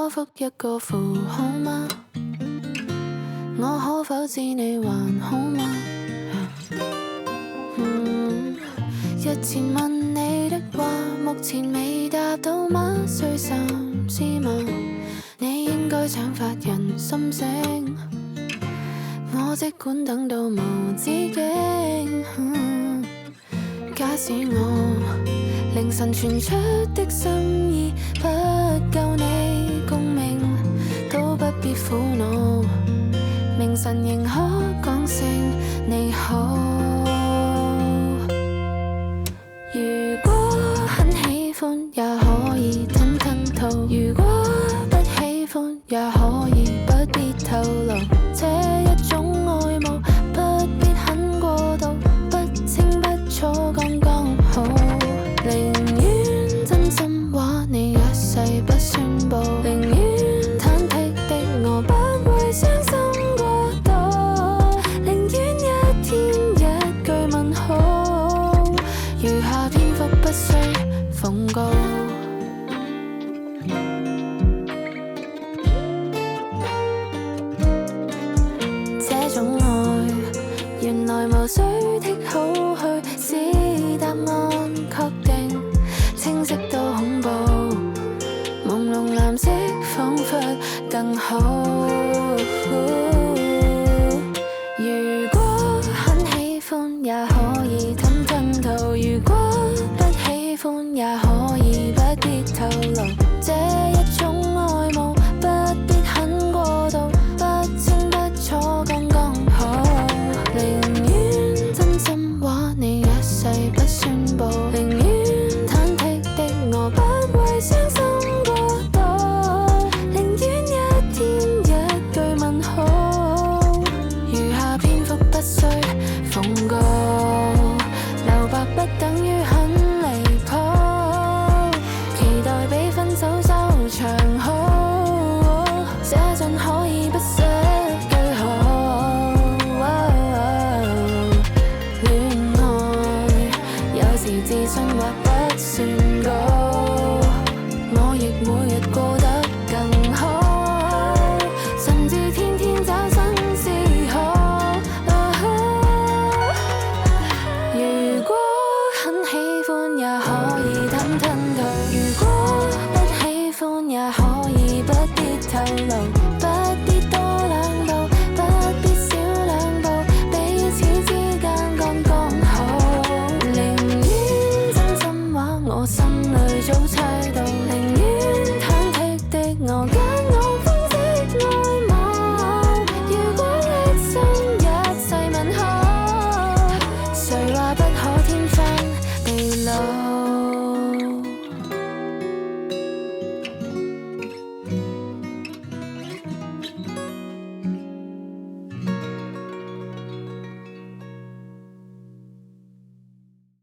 可復一個符號嗎？我可否知你還好嗎？日前問你的話，目前未答到嗎？需三思嗎？你應該想發人心聲，我即管等到無止境。假使我凌晨傳出的心意不夠你共鳴，都不必苦惱，明晨仍可講聲你好。如果很喜歡也可以吞吞吐，如果不喜歡也可以不必透露，這一種愛慕不必很過度，不清不楚剛剛好，寧願真心話你一世不宣佈，寧願忐忑的我不會傷心過度，寧願一天一句問號，餘下篇幅不需奉告。這種愛原來無需剔好去使答案確定，清晰到恐怖，朦朧藍色彷彿更好。如果很喜歡也可以吞吞吐，如果不喜歡也可以不必透露，這一種愛慕不必很過度，不清不楚剛剛好，寧願真心話你一世不宣佈，寧願忐忑的我不會傷心過度，寧願一天一句問號，餘下篇幅不需奉告。留白不等於很離譜，期待比分手收場好，寫信可以不寫句號。戀愛有時自信或不算高，我亦每日過得更好，甚至天天找新嗜好。如果很喜歡也可以吞吞吐，如果不喜歡也可以不必透露，